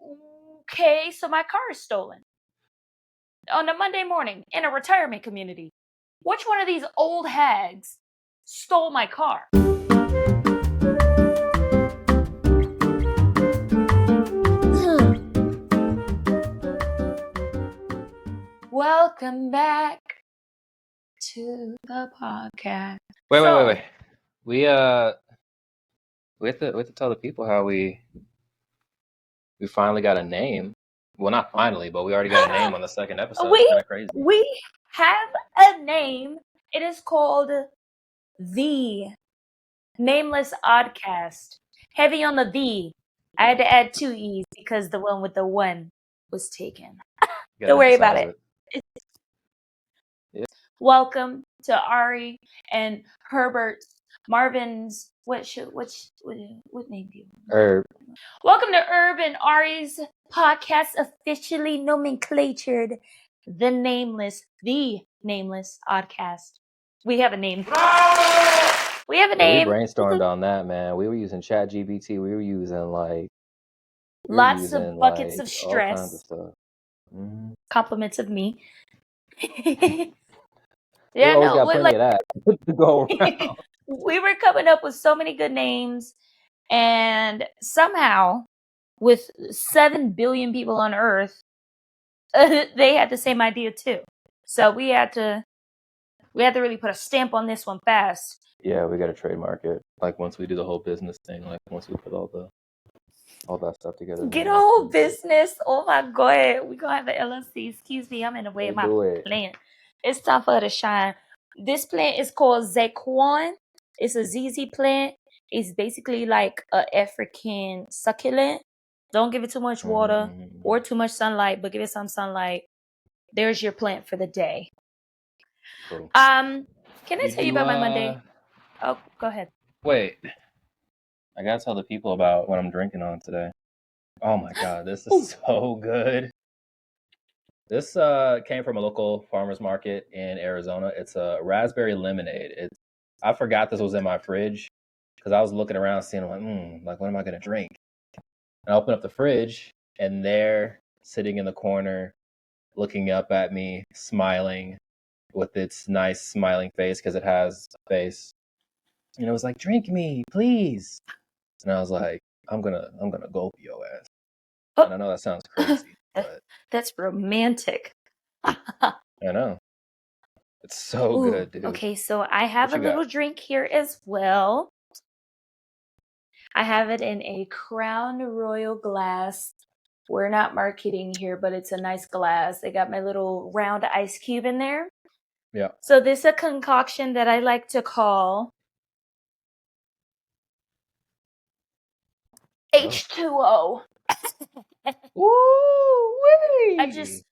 Okay, so my car is stolen on a Monday morning in a retirement community. Which one of these old hags stole my car? Welcome back to the podcast. Wait. We have to tell the people how we finally got a name. Well, not finally, but we already got a name on the second episode. It's kind of crazy. We have a name. It is called The Nameless Oddcast. Heavy on the V. I had to add 2 E's because the one with the 1 was taken. Don't worry about it. Yeah. Welcome to Aure and Herbert's Marvin's what name do you want? Herb. Welcome to Herb and Ari's podcast, officially nomenclatured The Nameless Oddcast. We have a name. We have a name. We brainstormed on that, man. We were using ChatGPT. We were using lots of buckets of stress. All kinds of stuff. Mm-hmm. Compliments of me. Yeah, no, got plenty of that to go around. We were coming up with so many good names, and somehow, with 7 billion people on Earth, they had the same idea too. So we had to really put a stamp on this one fast. Yeah, we got to trademark it. Like once we do the whole business thing, like once we put all that stuff together. Get a whole business. Oh my God, we gonna have an LLC. Excuse me, I'm in the way of my plant. It's time for her to shine. This plant is called Zaquan. It's a ZZ plant. It's basically like an African succulent. Don't give it too much water or too much sunlight, but give it some sunlight. There's your plant for the day. Cool. Can I tell you about my Monday? Oh, go ahead. Wait. I gotta tell the people about what I'm drinking on today. Oh my God, this is so good. This came from a local farmer's market in Arizona. It's a raspberry lemonade. I forgot this was in my fridge because I was looking around seeing like what am I gonna drink? And I open up the fridge and there, sitting in the corner, looking up at me, smiling with its nice smiling face because it has a face. And it was like, "Drink me, please." And I was like, I'm gonna gulp your ass. And I know that sounds crazy, but that's romantic. I know. It's so good, dude. Okay, so I have a little drink here as well. I have it in a Crown Royal glass. We're not marketing here, but it's a nice glass. They got my little round ice cube in there. Yeah. So this is a concoction that I like to call H2O. Woo-wee! I just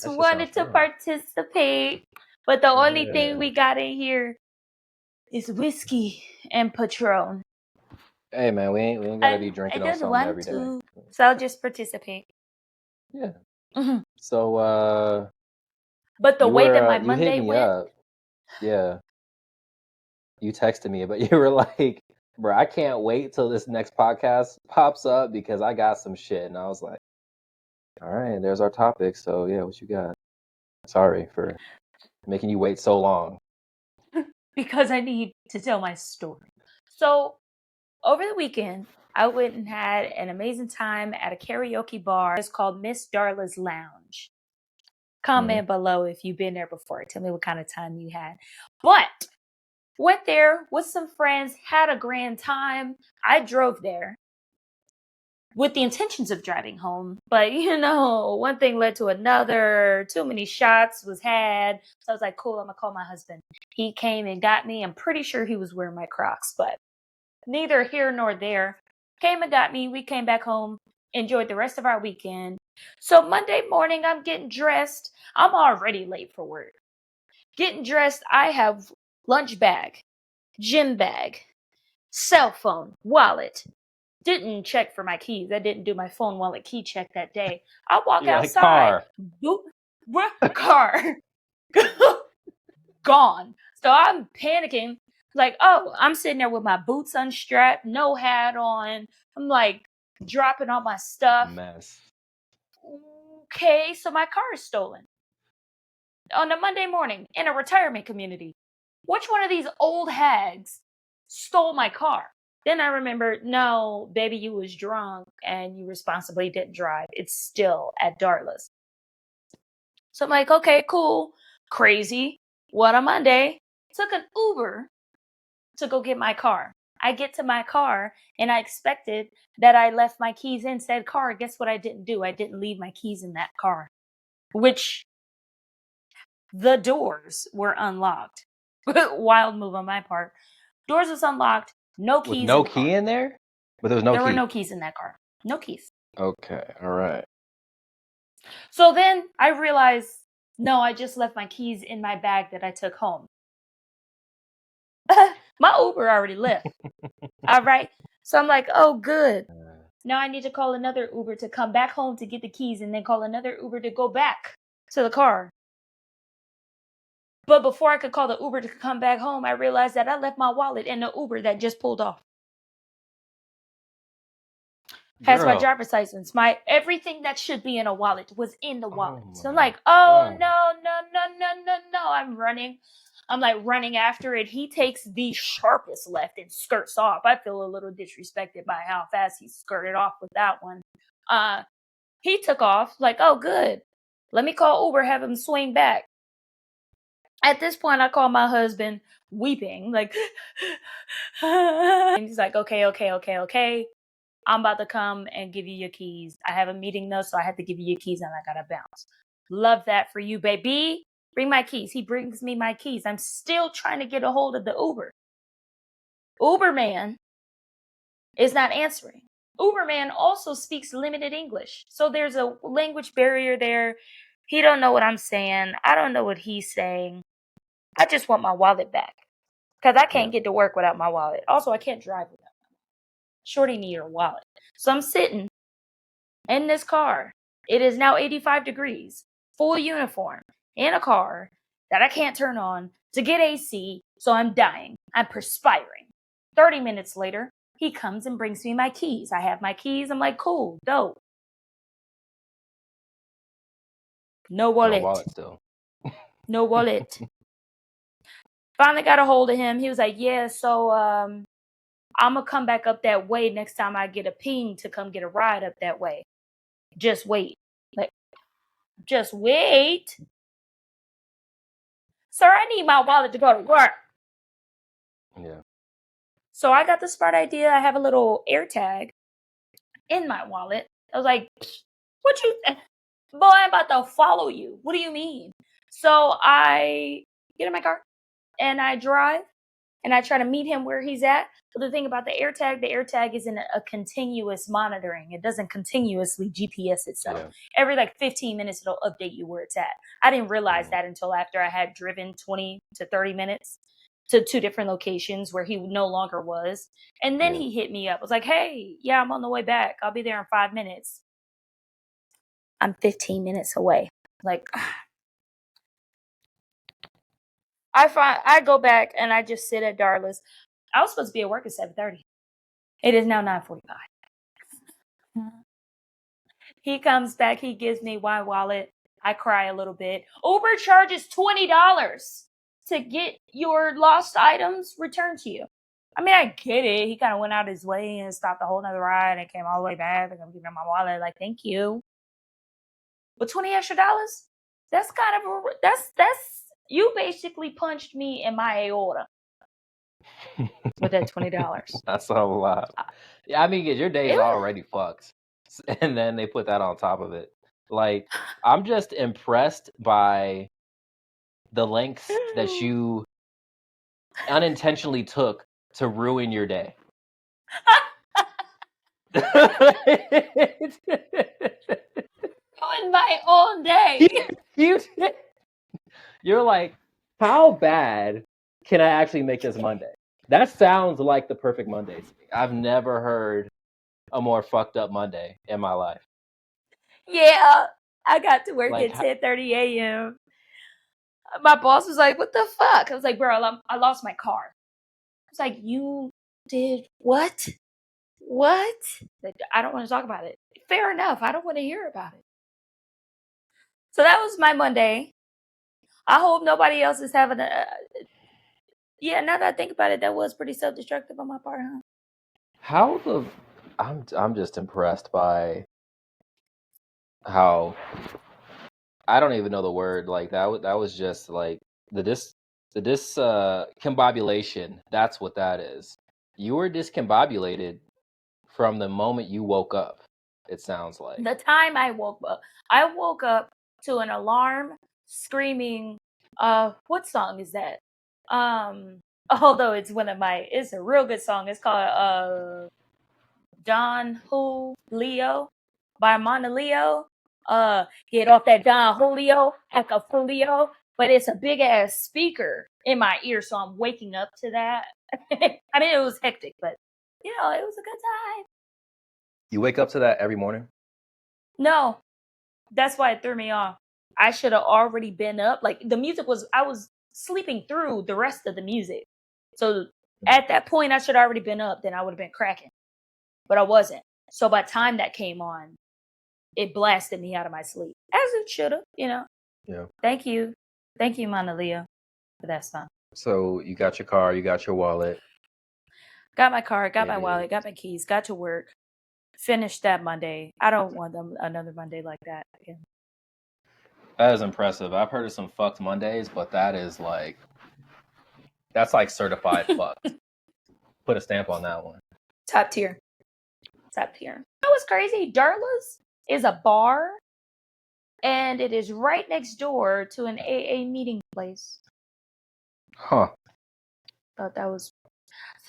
wanted to participate, but the only thing we got in here is whiskey and Patron. Hey man, we ain't gotta be drinking on something every day. So I'll just participate. Yeah. Mm-hmm. So but the way that my Monday went, up. Yeah. You texted me, but you were like, "Bro, I can't wait till this next podcast pops up because I got some shit." And I was like, "All right, there's our topic. So yeah, what you got?" Sorry for making you wait so long. Because I need to tell my story. So over the weekend, I went and had an amazing time at a karaoke bar. It's called Miss Darla's Lounge. Comment below if you've been there before. Tell me what kind of time you had. But went there with some friends, had a grand time. I drove there with the intentions of driving home. But, one thing led to another. Too many shots was had. So I was like, cool, I'm going to call my husband. He came and got me. I'm pretty sure he was wearing my Crocs, but neither here nor there. Came and got me. We came back home, enjoyed the rest of our weekend. So Monday morning, I'm getting dressed. I'm already late for work. Getting dressed, I have lunch bag, gym bag, cell phone, wallet. Didn't check for my keys. I didn't do my phone wallet key check that day. I walk outside. Car. Gone. So I'm panicking. Like, I'm sitting there with my boots unstrapped, no hat on. I'm like, dropping all my stuff. Mess. Okay, so my car is stolen on a Monday morning in a retirement community. Which one of these old hags stole my car? Then I remembered, no, baby, you was drunk and you responsibly didn't drive. It's still at Darla's. So I'm like, okay, cool. Crazy. What a Monday. Took an Uber to go get my car. I get to my car and I expected that I left my keys in said car. Guess what I didn't do? I didn't leave my keys in that car, which the doors were unlocked. Wild move on my part. Doors was unlocked. No keys With in no the key car. in there? But there was no There were key. no keys in that car. No keys. Okay, all right. So then I realized, no, I just left my keys in my bag that I took home. My Uber already left. All right. So I'm like, oh, good. Now I need to call another Uber to come back home to get the keys and then call another Uber to go back to the car. But before I could call the Uber to come back home, I realized that I left my wallet in the Uber that just pulled off. Has my Girl. driver's license. My everything that should be in a wallet was in the wallet. So I'm my like, oh God. no. I'm running. I'm like running after it. He takes the sharpest left and skirts off. I feel a little disrespected by how fast he skirted off with that one. He took off, like, oh good. Let me call Uber, have him swing back. At this point, I call my husband weeping, like and he's like, okay. I'm about to come and give you your keys. I have a meeting though, so I have to give you your keys and I gotta bounce. Love that for you, baby. Bring my keys. He brings me my keys. I'm still trying to get a hold of the Uber. Uber man is not answering. Uber man also speaks limited English. So there's a language barrier there. He don't know what I'm saying. I don't know what he's saying. I just want my wallet back. Because I can't get to work without my wallet. Also, I can't drive without my wallet. Shorty need her wallet. So I'm sitting in this car. It is now 85 degrees, full uniform, in a car that I can't turn on to get AC, so I'm dying. I'm perspiring. 30 minutes later, he comes and brings me my keys. I have my keys. I'm like, cool, dope. No wallet. No wallet still. No wallet. Finally got a hold of him. He was like, yeah, so I'm going to come back up that way next time I get a ping to come get a ride up that way. Just wait. Like, just wait. Sir, I need my wallet to go to work. Yeah. So I got the smart idea. I have a little AirTag in my wallet. I was like, what you, boy, I'm about to follow you. What do you mean? So I get in my car and I drive and I try to meet him where he's at. But the thing about the AirTag isn't a continuous monitoring. It doesn't continuously GPS itself. Yeah. Every like 15 minutes, it'll update you where it's at. I didn't realize that until after I had driven 20 to 30 minutes to two different locations where he no longer was. And then he hit me up. I was like, hey, yeah, I'm on the way back. I'll be there in 5 minutes. I'm 15 minutes away. Like, I go back and I just sit at Darla's. I was supposed to be at work at 7:30. It is now 9:45. He comes back. He gives me my wallet. I cry a little bit. Uber charges $20 to get your lost items returned to you. I mean, I get it. He kind of went out his way and stopped a whole nother ride and came all the way back. Like, I'm giving him my wallet. Like, thank you. But $20 extra, that's kind of, that's, you basically punched me in my aorta with that $20. That's a lot. Yeah, I mean, your day's already fucked. And then they put that on top of it. Like, I'm just impressed by the lengths that you unintentionally took to ruin your day. Ruin my own day. You're like, how bad can I actually make this Monday? That sounds like the perfect Monday to me. I've never heard a more fucked up Monday in my life. Yeah, I got to work at 10:30 a.m. My boss was like, what the fuck? I was like, bro, I lost my car. I was like, you did what? What? I don't want to talk about it. Fair enough. I don't want to hear about it. So that was my Monday. I hope nobody else is having a. Yeah, now that I think about it, that was pretty self-destructive on my part, huh? How the I'm just impressed by how I don't even know the word like that was just like the combobulation. That's what that is. You were discombobulated from the moment you woke up. It sounds like. The time I woke up to an alarm screaming, what song is that? Although it's a real good song. It's called Don Julio by Monaleo. Get off that Don Julio, heck of Julio. But it's a big ass speaker in my ear, so I'm waking up to that. I mean, it was hectic, but it was a good time. You wake up to that every morning? No, that's why it threw me off. I should have already been up. Like I was sleeping through the rest of the music. So at that point, I should have already been up. Then I would have been cracking, but I wasn't. So by the time that came on, it blasted me out of my sleep, as it should have. Yeah. Thank you, Monaleo, for that song. So you got your car, you got your wallet. Got my car, got my wallet, got my keys, got to work. Finished that Monday. I don't want another Monday like that again. That is impressive. I've heard of some fucked Mondays, but that's like certified fucked. Put a stamp on that one. Top tier. Top tier. That was crazy. Darla's is a bar, and it is right next door to an AA meeting place. Huh. Thought that was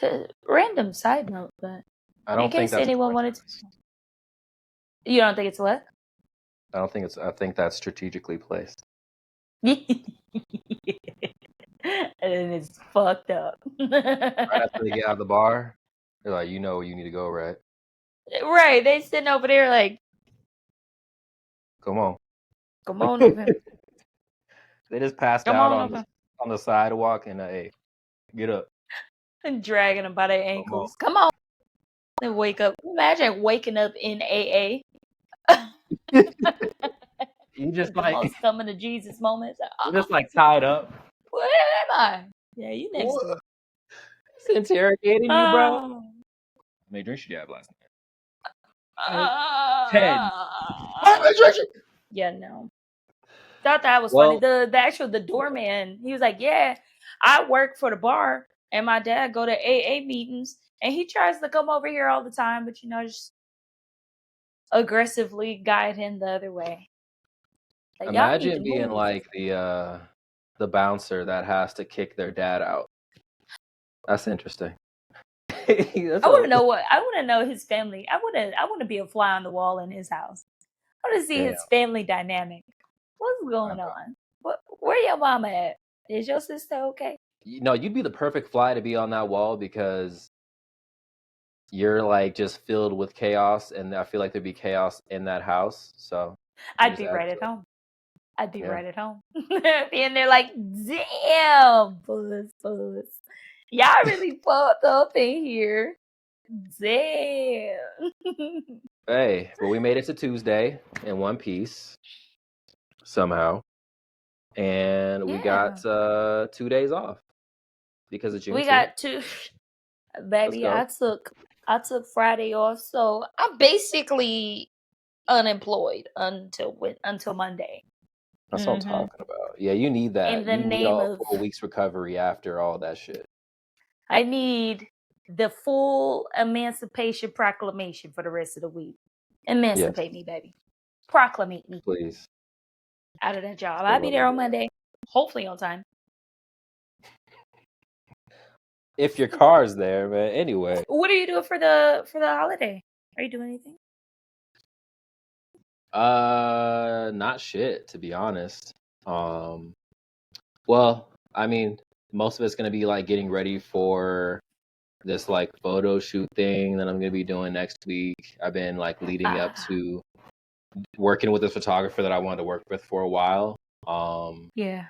a random side note, but I don't in think case that's anyone wanted to. You don't think it's what? I think that's strategically placed. And it's fucked up. Right after they get out of the bar, they're like, you know where you need to go, right? Right. They sitting over there like, Come on. come on over. They just passed Come out on on over. on the sidewalk and hey, get up. And dragging them by their Come on. ankles. Come on. And wake up. Imagine waking up in AA. You just The like most coming to Jesus moments. you're just like tied up. Where am I? Yeah, you next door. It's interrogating you, bro. How Oh. many drinks did you have last night? 10. Yeah, no. Thought that was funny. Well, The doorman, he was like, yeah, I work for the bar and my dad go to AA meetings and he tries to come over here all the time, but just aggressively guide him the other way. Like, y'all need to imagine being move. like the bouncer that has to kick their dad out. That's interesting. I want to know his family. I want to be a fly on the wall in his house. I want to see his family dynamic. What's going on? Where your mama at? Is your sister okay? No, you'd be the perfect fly to be on that wall because you're like just filled with chaos, and I feel like there'd be chaos in that house. So I'd be right at home. I'd be right at home. And they're like, damn, buzz. Y'all really fucked up in here. Damn. Hey, but we made it to Tuesday in one piece somehow, and we got 2 days off because of Juneteenth. We got two. Baby, I took Friday off, so I'm basically unemployed until Monday. That's what I'm talking about. Yeah, you need that. In the You need name a of full week's recovery after all that shit. I need the full Emancipation Proclamation for the rest of the week. Emancipate me, baby. Proclamate me. Please. Out of that job. I'll be there on Monday. Hopefully on time. If your car's there, but anyway. What are you doing for the holiday? Are you doing anything? Not shit, to be honest. Well, I mean, most of it's gonna be like getting ready for this like photo shoot thing that I'm gonna be doing next week. I've been like leading up to working with this photographer that I wanted to work with for a while. Yeah.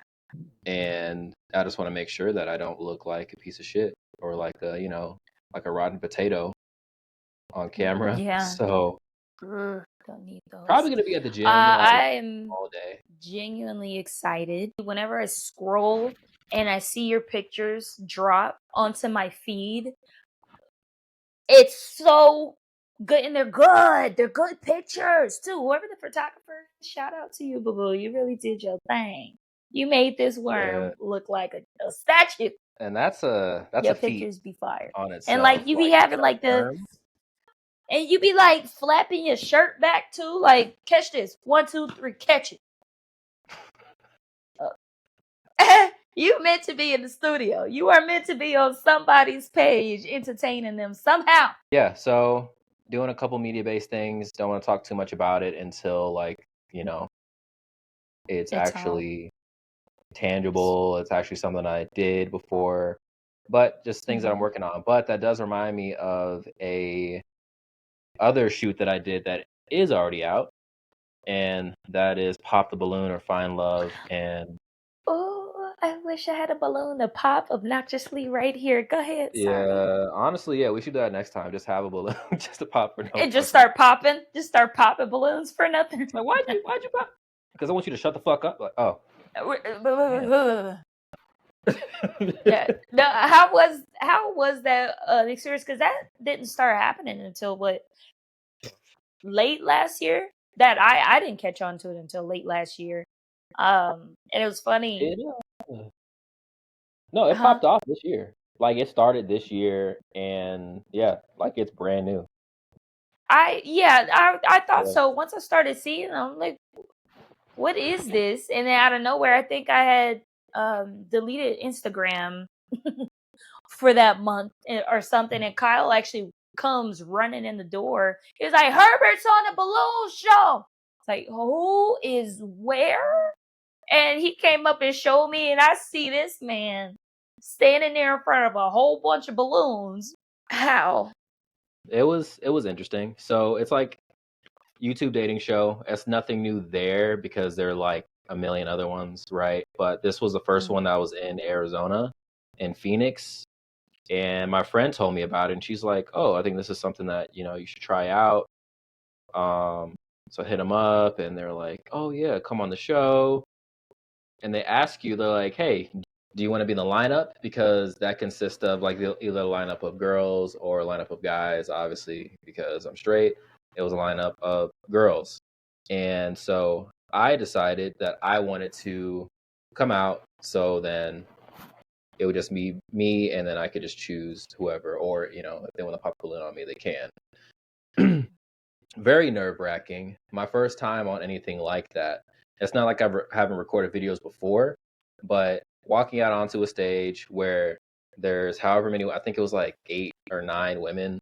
And I just want to make sure that I don't look like a piece of shit or like a, like a rotten potato. on camera. Yeah. So Don't need probably those. gonna be at the gym like I am all day. genuinely excited. Whenever I scroll and I see your pictures drop onto my feed, it's so good, and they're good. They're good pictures too. Whoever the photographer, shout out to you, boo boo. You really did your thing. You made this Yeah. worm look like a statue. And that's a Your feat pictures be fire. on And itself. like you be Like having a like worm. and you be like flapping your shirt back too. Like, catch this. 1, 2, 3, catch it. You meant to be in the studio. You are meant to be on somebody's page entertaining them somehow. Yeah, so doing a couple media-based things. Don't want to talk too much about it until like, it's It's all actually tangible. It's actually something I did before, but just things that I'm working on. But that does remind me of a other shoot that I did that is already out, and that is Pop the Balloon or Find Love. And Oh, I wish I had a balloon to pop obnoxiously right here. Go ahead. Sorry. yeah, honestly, yeah, we should do that next time. Just have a balloon just to pop for no And just fucking. start popping. Just start popping balloons for nothing. Like, why'd you pop? Because I want you to shut the fuck up. Like, oh, Yeah. No, how was that experience? Because that didn't start happening until what, late last year? That I didn't catch on to it until late last year. And it was funny. it no, it Huh? popped off this year. Like it started this year, and yeah, like it's brand new. I thought Yeah. so. Once I started seeing them, I'm like, what is this? And then out of nowhere, I think I had deleted Instagram for that month or something, and Kyle actually comes running in the door. He's like, Herbert's on a balloon show. It's like, who is where? And he came up and showed me, and I see this man standing there in front of a whole bunch of balloons. How? It was interesting. So it's like YouTube dating show. It's nothing new there because there are like a million other ones, right? But this was the first one that was in Arizona, in Phoenix. And my friend told me about it, and she's like, "Oh, I think this is something that you should try out." So I hit them up, and they're like, "Oh yeah, come on the show." And they ask you, they're like, "Hey, do you want to be in the lineup?" Because that consists of like either a lineup of girls or a lineup of guys. Obviously, because I'm straight, it was a lineup of girls. And so I decided that I wanted to come out. So then it would just be me, and then I could just choose whoever, or if they want to pop a balloon on me, they can. Very nerve wracking. My first time on anything like that. It's not like I haven't recorded videos before, but walking out onto a stage where there's however many, I think it was like 8 or 9 women.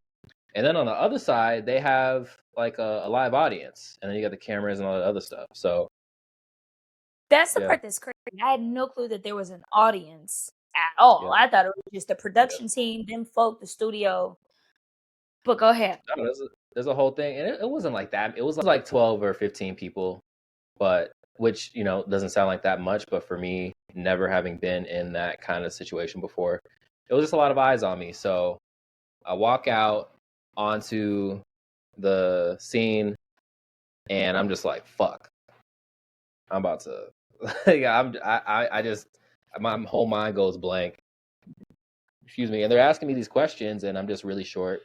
And then on the other side, they have like a live audience. And then you got the cameras and all that other stuff. So, That's the yeah, part that's crazy. I had no clue that there was an audience at all. yeah, I thought it was just the yeah. production team, them folk, the studio. But go ahead. No, there's a whole thing. And it wasn't like that. It was like 12 or 15 people, but which doesn't sound like that much, but for me, never having been in that kind of situation before, it was just a lot of eyes on me. So I walk out onto the scene, and I'm just like, fuck, I'm about to like, I just, my whole mind goes blank. Excuse me. And they're asking me these questions, and I'm just really short,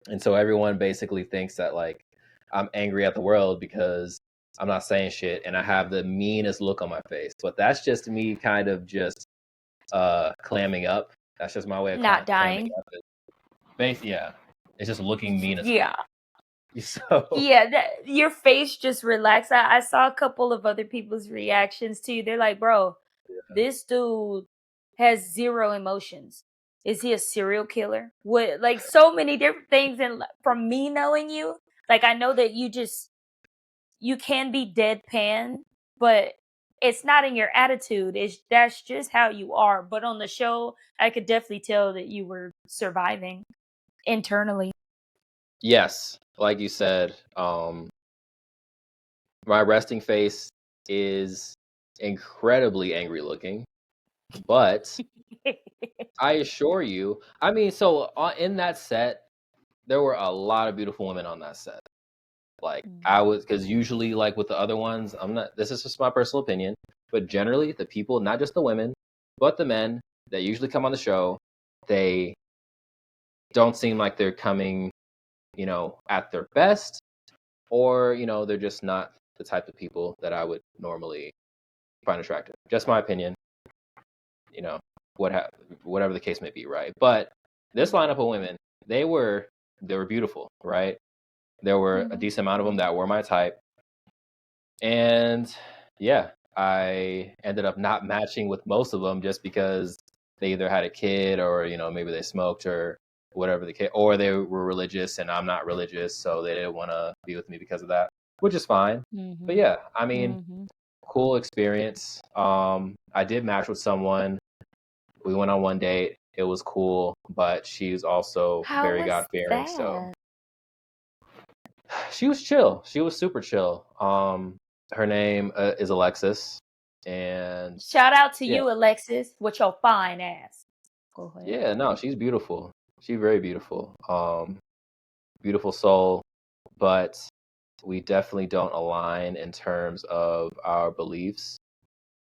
and so everyone basically thinks that like I'm angry at the world because I'm not saying shit and I have the meanest look on my face. But that's just me kind of just clamming up. That's just my way of Not clamming dying. up. Yeah. It's just looking mean as Yeah. so Yeah, your face just relaxed. I saw a couple of other people's reactions too. They're like, bro, this dude has zero emotions. Is he a serial killer? What, like, so many different things. And from me knowing you, like, I know that you can be deadpan, but it's not in your attitude. That's just how you are. But on the show, I could definitely tell that you were surviving internally. yes, like you said, my resting face is incredibly angry looking, but I assure you, I mean, so in that set, there were a lot of beautiful women on that set. Like Mm. I was, because usually like with the other ones, I'm not. This is just my personal opinion, but generally the people, not just the women, but the men that usually come on the show, they don't seem like they're coming, at their best, or they're just not the type of people that I would normally find attractive. Just my opinion, you know, what ha- whatever the case may be, right? But this Mm. lineup of women, they were beautiful, right? There were a Mhm. decent amount of them that were my type, and yeah, I ended up not matching with most of them just because they either had a kid or maybe they smoked or whatever the case, or they were religious and I'm not religious, so they didn't want to be with me because of that, which is fine. But Mhm. yeah, I mean, Mhm. cool experience. I did match with someone. We went on one date. It was cool, but she's also How very was God fearing, so that? she was chill. She was super chill. Her name is Alexis, and Shout out to yeah, you, Alexis, with your fine ass. Go ahead. yeah, no, she's beautiful. She's very beautiful. Beautiful soul, but we definitely don't align in terms of our beliefs,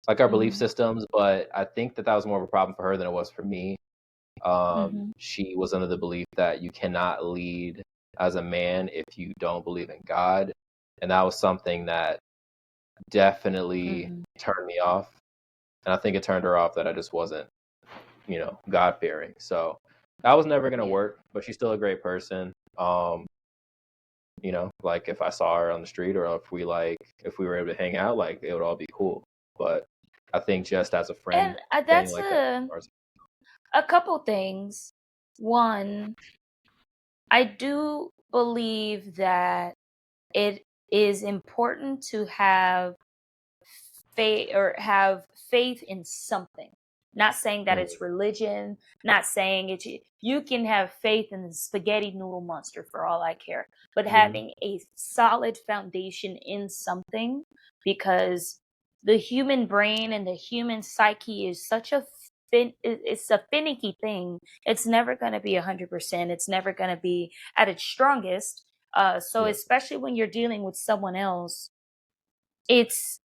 like our belief Mhm. systems. But I think that was more of a problem for her than it was for me. Mhm. She was under the belief that you cannot lead as a man if you don't believe in God, and that was something that definitely Mhm. turned me off. And I think it turned her off that I just wasn't, God fearing. So that was never gonna Yeah. work, but she's still a great person. Like if I saw her on the street or if we were able to hang out, like it would all be cool. But I think just as a friend And thing, that's like that. a couple things. One, I do believe that it is important to have faith or have faith in something. Not saying that Mm, it's religion, not saying it you can have faith in the spaghetti noodle monster for all I care, but mhm. having a solid foundation in something, because the human brain and the human psyche is such a it's a finicky thing. It's never going to be 100%. It's never going to be at its strongest. So Yeah, especially when you're dealing with someone else, it's,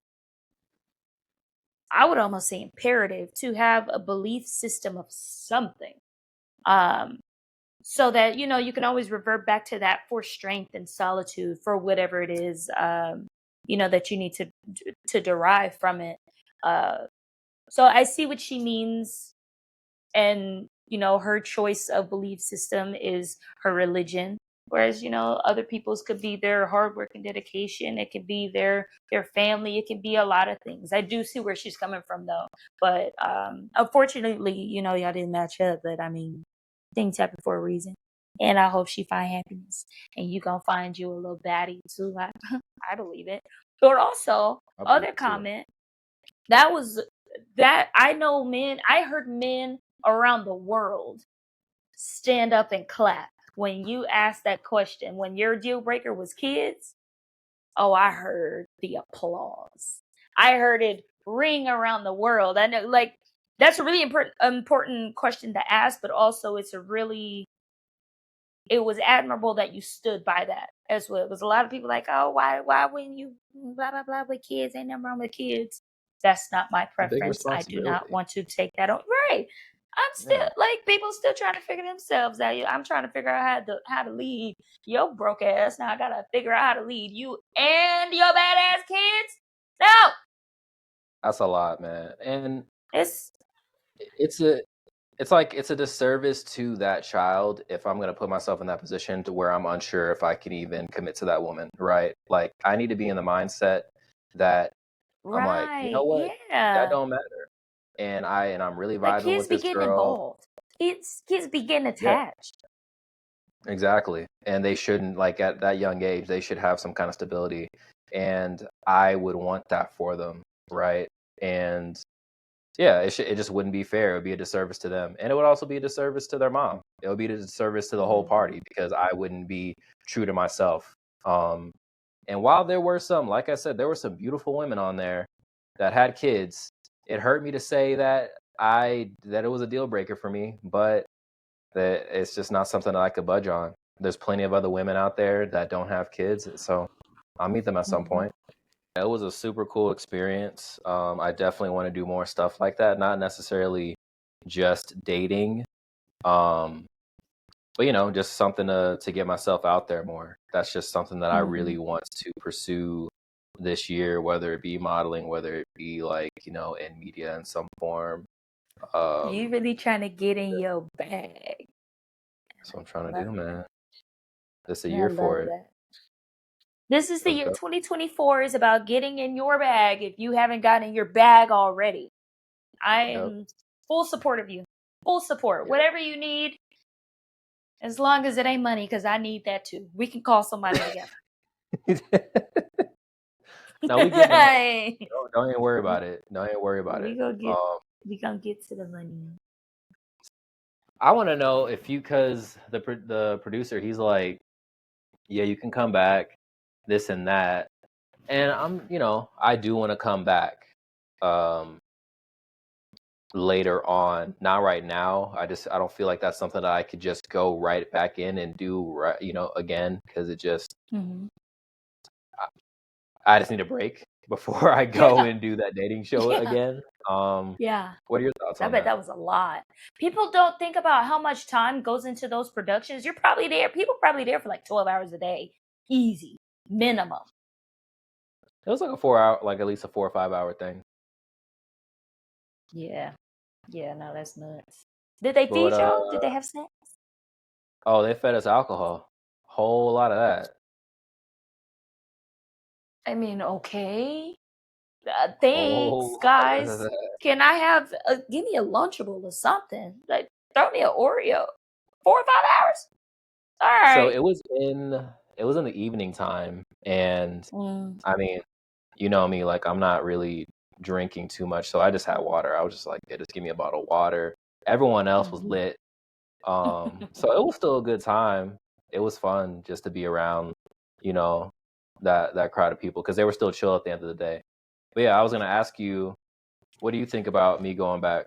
I would almost say, imperative to have a belief system of something. Um, so that, you can always revert back to that for strength and solitude for whatever it is, that you need to derive from it. Uh, so I see what she means, and her choice of belief system is her religion, whereas other people's could be their hard work and dedication, it could be their family, it can be a lot of things. I do see where she's coming from though, but unfortunately, y'all didn't match up, but I mean, things happen for a reason, and I hope she find happiness, and you gonna find you a little baddie too. I believe it. But also, I believe other it too. comment, that was that I know men, I heard men around the world stand up and clap when you asked that question. When your deal breaker was kids, oh, I heard the applause. I heard it ring around the world. I know, like, that's a really important question to ask, but also it was admirable that you stood by that as well. Because a lot of people like, oh, why wouldn't you blah blah blah with kids? Ain't nothing wrong with kids. That's not my It's a big preference. I do not responsibility. want to take that on. Right. I'm still Yeah, like, people still trying to figure themselves out. I'm trying to figure out how to lead your broke ass. Now I gotta figure out how to lead you and your badass kids. No, that's a lot, man. And it's it's a it's a disservice to that child if I'm gonna put myself in that position to where I'm unsure if I can even commit to that woman, right? Like I need to be in the mindset that I'm like, you know right. what, that Yeah. don't matter, and I'm really Like, vibing kids with be this getting girl. involved. Kids be getting Yeah, attached. exactly. And they shouldn't, like at that young age, they should have some kind of stability, and I would want that for them, right? And yeah, it just wouldn't be fair. It would be a disservice to them, and it would also be a disservice to their mom. It would be a disservice to the whole Mhm. party because I wouldn't be true to myself. Um, and while there were some, like I said, there were some beautiful women on there that had kids. It hurt me to say that it was a deal breaker for me, but that it's just not something that I could budge on. there's plenty of other women out there that don't have kids, so I'll meet them at some point. It was a super cool experience. I definitely want to do more stuff like that, not necessarily just dating, but just something to get myself out there more. That's just something that I really want to pursue this year, whether it be modeling, whether it be like, in media in some form. You really trying to get in your bag. That's what I'm trying to Love do, man. This is a that. I year for love it. that. This is the Let's year go. 2024 is about getting in your bag if you haven't gotten in your bag already. I Yep. am full support of you. Full support. Yep. Whatever you need, as long as it ain't money, because I need that too. We can call somebody together. No, we get the money. Don't even worry about it. Don't even worry about it. We gonna get to the money. I want to know if because the producer, he's like, yeah, you can come back, this and that, and I do want to come back, later on, not right now. I don't feel like that's something that I could just go right back in and do right, again, because it just I just need a break before I go and do that dating show again. Yeah. What are your thoughts I on bet that? that was a lot. People don't think about how much time goes into those productions. You're probably there. People probably there for like 12 hours a day. Easy. Minimum. It was like a 4 hour, like at least a 4 or 5 hour thing. Yeah. Yeah, no, that's nuts. Did they But feed y'all? Did they have snacks? oh, they fed us alcohol. Whole lot of that. I mean, okay. Whole Thanks, lot of guys. that. Can I have give me a Lunchable or something? Like, throw me an Oreo. 4 or 5 hours? All So right. it was in the evening time, and Mm, I mean, you know me, like I'm not really drinking too much, so I just had water. I was just like, yeah, just give me a bottle of water. Everyone else was lit. So it was still a good time. It was fun just to be around, you know, that crowd of people because they were still chill at the end of the day. But yeah, I was gonna ask you, what do you think about me going back?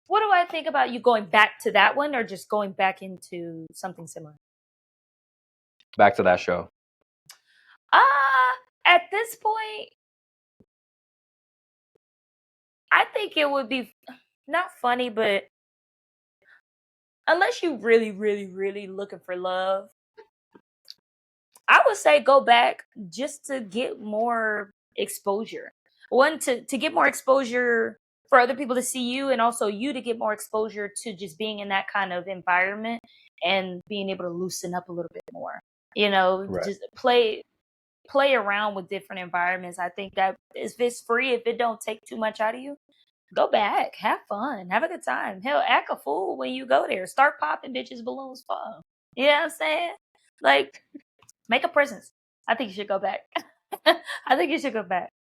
What do I think about you going back to that one or just going back into something similar? Back to that show. At this point, I think it would be not funny, but unless you really, really, really looking for love, I would say go back just to get more exposure. One, to get more exposure for other people to see you, and also you to get more exposure to just being in that kind of environment and being able to loosen up a little bit more. Right. Just play around with different environments. I think that if it's free, if it don't take too much out of you, go back, have fun, have a good time. Hell, act a fool when you go there. Start popping bitches balloons for 'em. You know what I'm saying? Like, make a presence. I think you should go back. I think you should go back.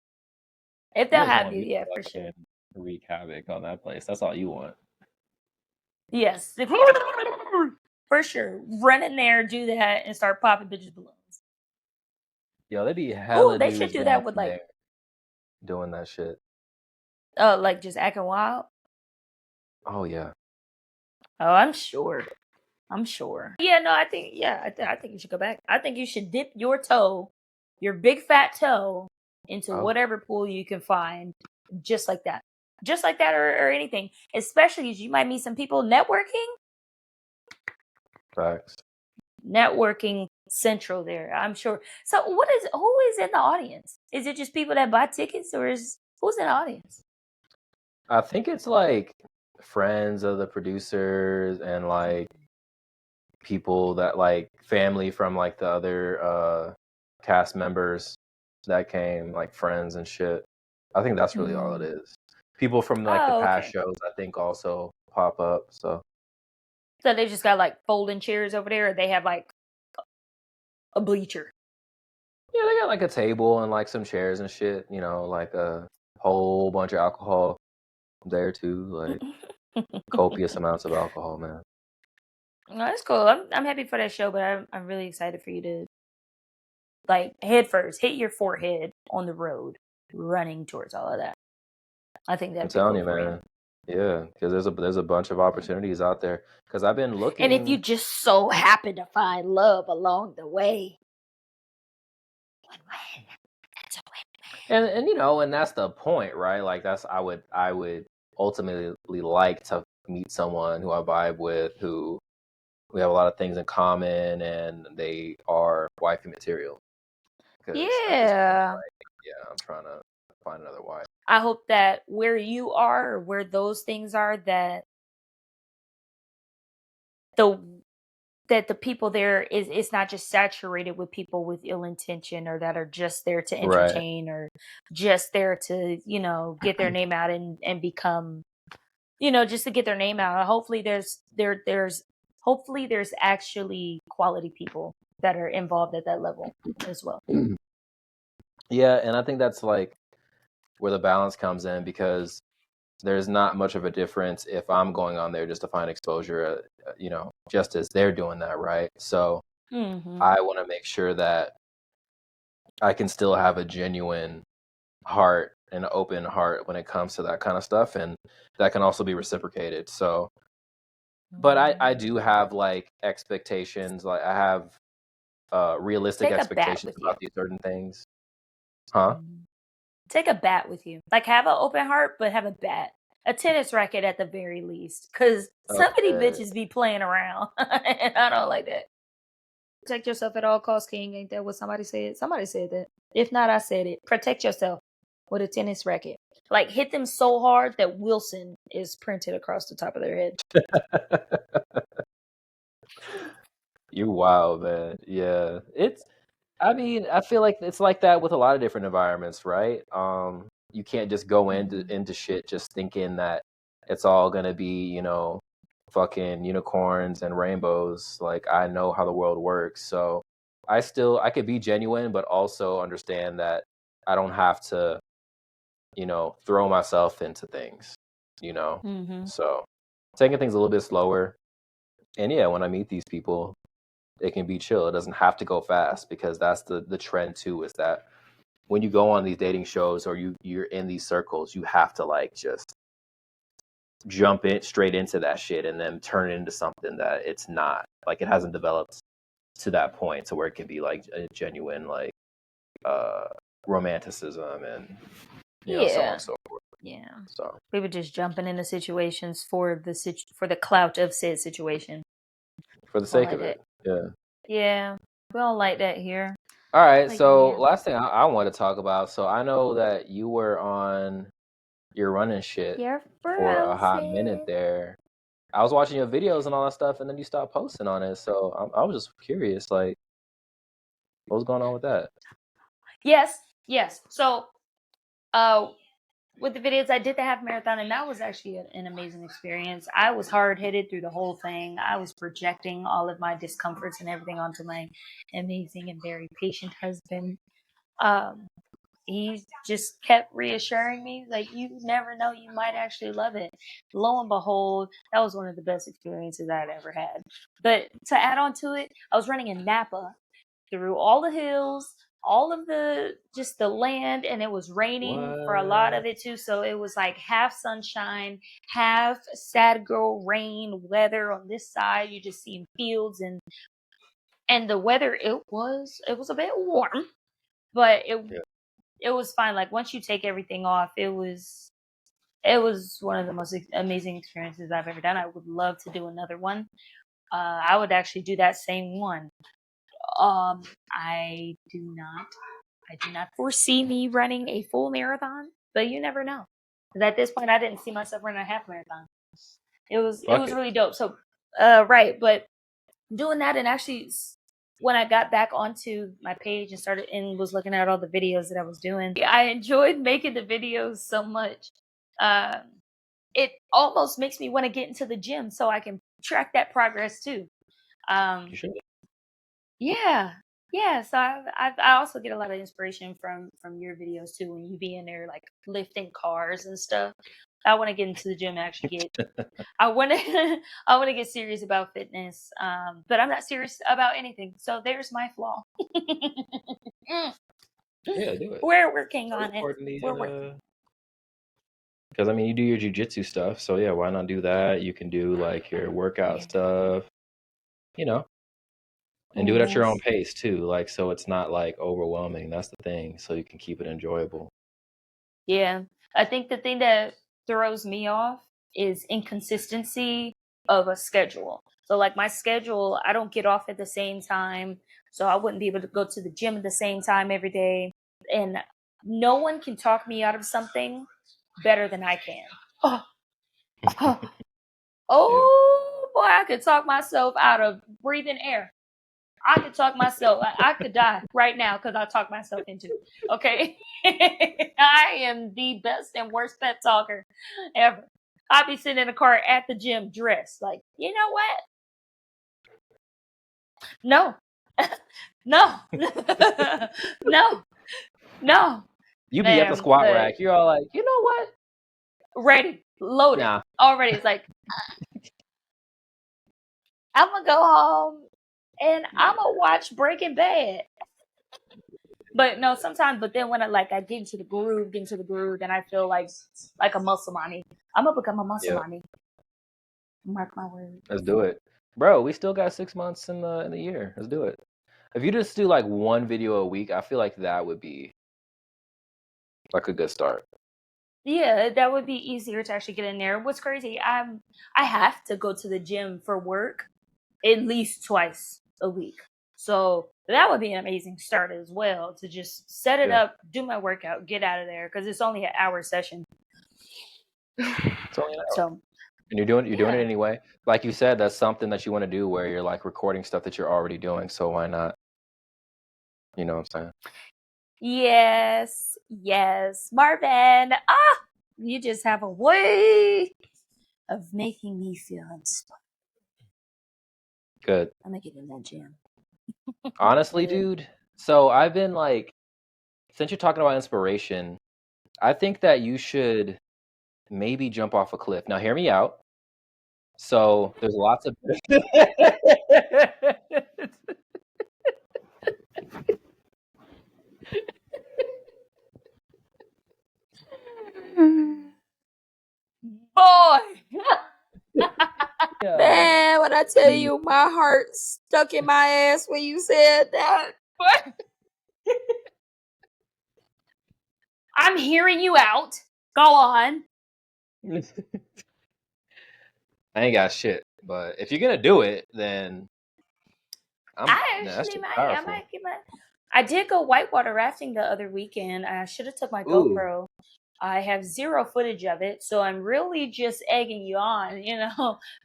If You they'll just have want you, me yeah, to for sure. fucking wreak havoc on that place. That's all you want. Yes. For sure. Run in there, do that, and start popping bitches balloons. Yo, there be Oh, hella they should dudes do down that with there doing that shit. like just acting wild. Oh yeah. Oh, I'm sure. I'm sure. Yeah, no, I think I think you should go back. I think you should dip your toe, your big fat toe, into Oh, whatever pool you can find, just like that. Just like that, or anything. Especially as you might meet some people networking. facts. Networking central there, I'm sure. So who is in the audience? Is it just people that buy tickets, or who's in the audience? I think it's like friends of the producers and like people that like family from like the other cast members that came, like friends and shit. I think that's really all it Mm. is. People from like the Oh, past okay. shows I think also pop up. So So they just got like folding chairs over there, or they have like a bleacher. yeah, they got like a table and like some chairs and shit, like a whole bunch of alcohol there too, like copious amounts of alcohol, man. No, that's cool. I'm happy for that show, but I'm really excited for you to like head first, hit your forehead on the road, running towards all of that. I think I'm that'd be telling cool you, for you. man. Yeah, because there's a bunch of opportunities out there. Because I've been And if you looking, just so happen to find love along the way, win-win. That's a and and that's the point, right? Like that's I would ultimately like to meet someone who I vibe with, who we have a lot of things in common, and they are wifey material. win. Because at this point, Yeah. like, yeah, I'm trying to find another wife. I hope that where you are or where those things are, that the the people there is, it's not just saturated with people with ill intention, or that are just there to Right. entertain, or just there to, get their name out and become, just to get their name out. Hopefully there's hopefully there's actually quality people that are involved at that level as well. Yeah, and I think that's like where the balance comes in, because there's not much of a difference if I'm going on there just to find exposure, just as they're doing that, right? So Mhm. I want to make sure that I can still have a genuine heart and an open heart when it comes to that kind of stuff, and that can also be reciprocated. So, but I Mhm. do have like expectations, like I have realistic Take a bat expectations with you. about these certain things. Huh? Mhm. Take a bat with you. Like, have an open heart, but have a bat. A tennis racket at the very least. Cause some of these Okay. bitches be playing around. And I don't like that. Protect yourself at all costs, King. Ain't that what somebody said? Somebody said that. If not, I said it. Protect yourself with a tennis racket. Like, hit them so hard that Wilson is printed across the top of their head. You wild, man. Yeah. I mean, I feel like it's like that with a lot of different environments, right? You can't just go Mhm. into shit just thinking that it's all gonna be, fucking unicorns and rainbows. Like I know how the world works, so I could be genuine, but also understand that I don't have to, throw myself into things, you know. Mhm. So taking things a little bit slower, and yeah, when I meet these people, it can be chill. It doesn't have to go fast, because that's the trend too, is that when you go on these dating shows or you're in these circles, you have to like just jump in straight into that shit and then turn it into something that it's not. Like it hasn't developed to that point to where it can be like a genuine like uh romanticism and so on Yeah. and so forth. Yeah. So We were just jumping into situations for for the clout of said situation. for the We don't sake like of that. it. Yeah. Yeah. We don't like that here. All right. Like that So here. last thing I want to talk about. So I know that you were on your running shit You're for a hot minute frozen. there. I was watching your videos and all that stuff, and then you stopped posting on it. So I was just curious, like, what was going on with that? Yes, yes. So, uh, with the videos, I did the half marathon, and that was actually an amazing experience. I was hard headed through the whole thing. I was projecting all of my discomforts and everything onto my amazing and very patient husband. Um, he just kept reassuring me, like, you never know, you might actually love it. Lo and behold, that was one of the best experiences I'd ever had. But to add on to it, I was running in Napa through all the hills, all of the just the land, and it was raining for a lot What? of it too. So it was like half sunshine, half sad girl rain weather on this side. You just see fields, and the weather, it was a bit warm, but Yeah. it was fine. Like once you take everything off, it was one of the most amazing experiences I've ever done. I would love to do another one. I would actually do that same one. Um, I do not. I do not foresee me running a full marathon, but you never know. 'Cause at this point, I didn't see myself running a half marathon. It was Fuck it. really dope. So, right, but doing that, and actually, when I got back onto my page and started and was looking at all the videos that I was doing, I enjoyed making the videos so much. Um, it almost makes me want to get into the gym so I can track that progress too. You Um, should. yeah, yeah. So I also get a lot of inspiration from your videos too. When you be in there like lifting cars and stuff, I want to get into the gym and actually get. I want to I want to get serious about fitness, but I'm not serious about anything. So there's my flaw. Mm. Yeah, do it. We're working Start on it. recording We're working. Because I mean, you do your jujitsu stuff, so yeah, why not do that? You can do like your workout stuff, you know, and do it at your own pace too. Like, so it's not like overwhelming. That's the thing. So you can keep it enjoyable. Yeah. I think the thing that throws me off is inconsistency of a schedule. So like my schedule, I don't get off at the same time. So I wouldn't be able to go to the gym at the same time every day. And no one can talk me out of something better than I can. Oh, oh, oh boy, I could talk myself out of breathing air. I could talk myself. I could die right now because I talk myself into it. Okay. I am the best and worst pet talker ever. I'd be sitting in the car at the gym dressed. Like, you know what? No. No. No. No. You be at the squat rack. You're all like, you know what? Ready. Loaded. Nah. Already. It's like, I'm going to go home and I'm going to watch Breaking Bad. But no, sometimes, but then when I get into the groove, then I feel like a muscle mommy. I'm gonna become a muscle mommy. Mark my words. Let's do it. Bro, we still got 6 months in the year. Let's do it. If you just do like one video a week, I feel like that would be like a good start. Yeah, that would be easier to actually get in there. What's crazy, I have to go to the gym for work at least twice a week. So that would be an amazing start as well, to just set it up, do my workout, get out of there, because it's only an hour session. It's only an hour. So, and you're doing it anyway. Like you said, that's something that you want to do where you're like recording stuff that you're already doing. So why not? You know what I'm saying? Yes, Marvin. You just have a way of making me feel inspired. Good. I'm gonna get in that gym. Honestly, dude. So I've been like, since you're talking about inspiration, I think that you should maybe jump off a cliff. Now, hear me out. So there's lots of. Boy! Man, when I tell you my heart stuck in my ass when you said that. I'm hearing you out. Go on. I ain't got shit, but if you're gonna do it, then I did go whitewater rafting the other weekend. I should have took my GoPro. I have zero footage of it, so I'm really just egging you on,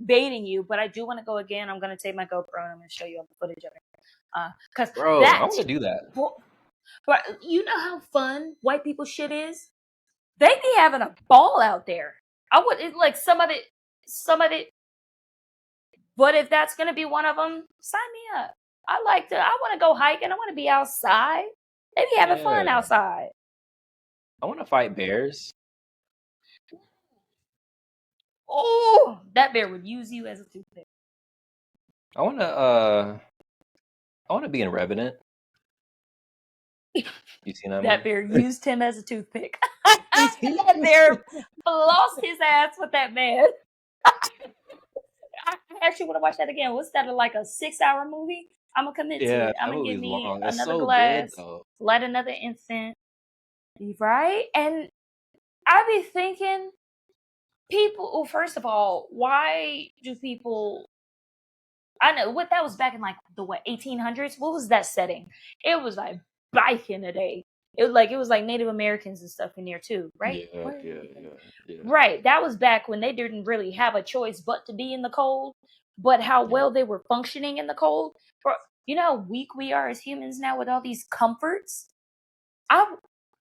baiting you. But I do want to go again. I'm going to take my GoPro and I'm going to show you all the footage of it. Because I want to do that. But you know how fun white people shit is? They be having a ball out there. Some of it. But if that's going to be one of them, sign me up. I want to go hiking. I want to be outside. They be having fun outside. I want to fight bears. Oh, that bear would use you as a toothpick. I want to be in Revenant. You seen that? That bear used him as a toothpick. That bear lost his ass with that man. I actually want to watch that again. What's that, like a 6-hour movie? I'm gonna commit to it. I'm gonna give me another glass, light another incense, right? And I be thinking, people. Well, first of all, why do people? I know what that was back in like the 1800s. What was that setting? It was like back in the day. It was like Native Americans and stuff in there too, right? Yeah. Right. That was back when they didn't really have a choice but to be in the cold. But how well they were functioning in the cold. You know how weak we are as humans now with all these comforts?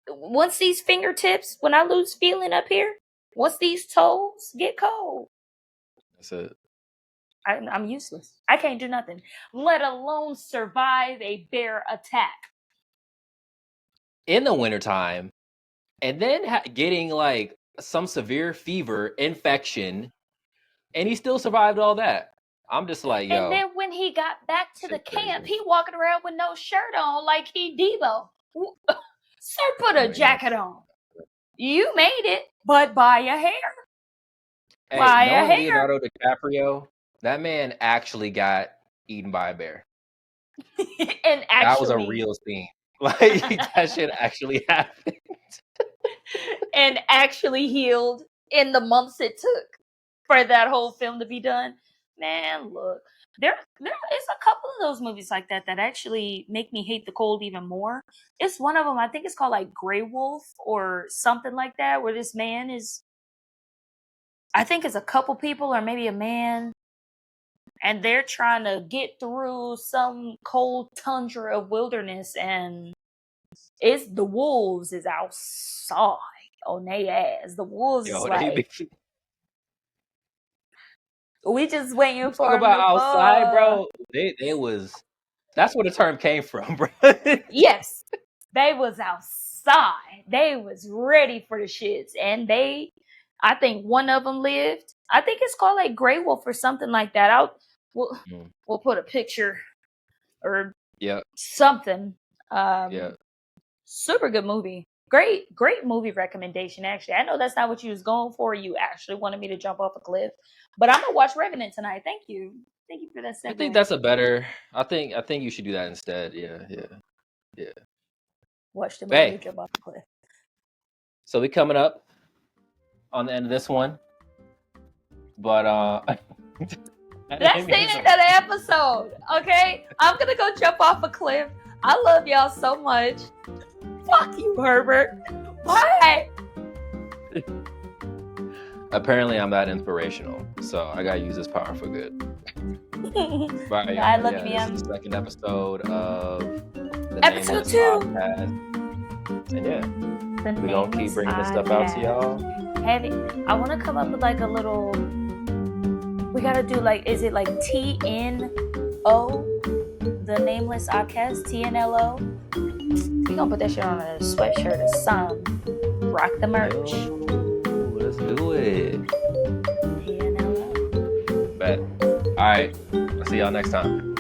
Once these fingertips, when I lose feeling up here, once these toes get cold, that's it. I'm useless. I can't do nothing, let alone survive a bear attack. In the wintertime, and then getting like some severe fever infection, and he still survived all that. I'm just like, yo. And then when he got back to the camp, he walking around with no shirt on like he Debo. Sir, put a jacket on. You made it. but by a hair. Hey, By a knowing hair. Leonardo DiCaprio, that man actually got eaten by a bear. And That was a actually, real scene. Like that shit actually happened. and actually healed in the months it took for that whole film to be done. Man, look, there is a couple of those movies like that that actually make me hate the cold even more. It's one of them. I think it's called like Grey Wolf or something like that, where this man is, I think it's a couple people or maybe a man, and they're trying to get through some cold tundra of wilderness, and it's the wolves is outside on their ass. The wolves is Yo, they like, be we just waiting you talk for him about to outside, fall. bro. They was that's where the term came from, bro. Yes, they was outside. They was ready for the shits, and they, I think one of them lived. I think it's called like Grey Wolf or something like that. We'll, we'll put a picture or Yeah, something. yeah. Super good movie. Great movie recommendation. Actually, I know that's not what you was going for. You actually wanted me to jump off a cliff, but I'm gonna watch Revenant tonight. Thank you for that I think segue. that's a better. I think you should do that instead. Yeah. Watch the movie or Hey, jump off a cliff. so we coming up on the end of this one, but That's the end of the episode. Okay, I'm gonna go jump off a cliff. I love y'all so much. Fuck you, Herbert. Bye. Apparently, I'm that inspirational, so I gotta use this power for good. But I love yeah, you, this is the second episode of the Episode Nameless 2. Podcast, and yeah, we're gonna keep bringing this stuff out to y'all. Heavy. I want to come up with like a little. We gotta do like, is it like TNO? The Nameless Podcast, TNLO. We gonna put that shit on a sweatshirt or something. Rock the merch. Yo, let's do it. TNLO. Bet. All right. I'll see y'all next time.